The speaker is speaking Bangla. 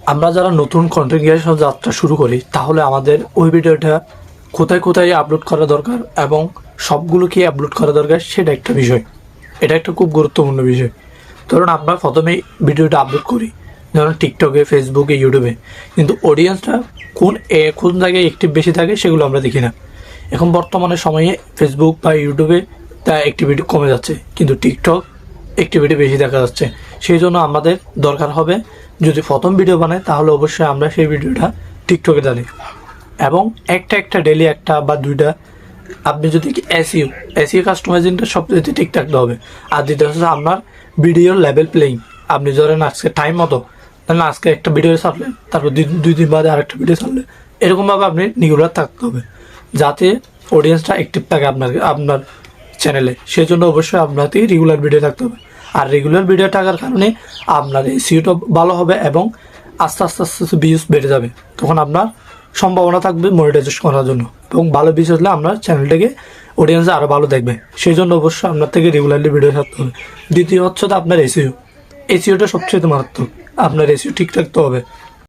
আমরা যারা নতুন কন্টেন্ট ক্রিয়েশন যাত্রা শুরু করি তাহলে আমাদের ওই ভিডিওটা কোথায় কোথায় আপলোড করা দরকার এবং সবগুলো কি আপলোড করা দরকার সেটা একটা বিষয়। এটা একটা খুব গুরুত্বপূর্ণ বিষয়। ধরুন আমরা প্রথমেই ভিডিওটা আপলোড করি, ধরুন টিকটকে, ফেসবুকে, ইউটিউবে, কিন্তু অডিয়েন্সটা কোন জায়গায় অ্যাক্টিভ বেশি থাকে সেগুলো আমরা দেখি না। এখন বর্তমানে সময়ে ফেসবুক বা ইউটিউবে তা অ্যাক্টিভিটি কমে যাচ্ছে, কিন্তু টিকটক অ্যাক্টিভিটি বেশি দেখা যাচ্ছে। সেই জন্য আমাদের দরকার হবে, যদি প্রথম ভিডিও বানাই তাহলে অবশ্যই আমরা সেই ভিডিওটা টিকটকে ডালি এবং একটা ডেলি একটা বা দুইটা। আপনি যদি এসইও কাস্টমাইজিংটা সবচেয়ে ঠিক থাকতে হবে। আর দ্বিতীয় হচ্ছে আপনার ভিডিওর লেভেল প্লেইং। আপনি ধরেন আজকে টাইম মতো, তাহলে আজকে একটা ভিডিও ছাড়লেন, তারপর দুই দিন বাদে আরেকটা ভিডিও ছাড়লেন, এরকমভাবে আপনি রেগুলার থাকতে হবে যাতে অডিয়েন্সটা অ্যাক্টিভ থাকে আপনার চ্যানেলে। সেই জন্য অবশ্যই আপনাকে রেগুলার ভিডিও থাকতে হবে। আর রেগুলার ভিডিও থাকার কারণে আপনার এসইওটা ভালো হবে এবং আস্তে আস্তে আস্তে আস্তে ভিউজ বেড়ে যাবে। তখন আপনার সম্ভাবনা থাকবে মনিটাইজেশন করার জন্য, এবং ভালো ভিউজ হলে আপনার চ্যানেলটাকে অডিয়েন্স আরও ভালো দেখবে। সেই জন্য অবশ্যই আপনার থেকে রেগুলারলি ভিডিও থাকতে হবে। দ্বিতীয় হচ্ছে তো আপনার এসইওটা সবচেয়ে মারাত্মক। আপনার এসইও ঠিক থাকতে হবে।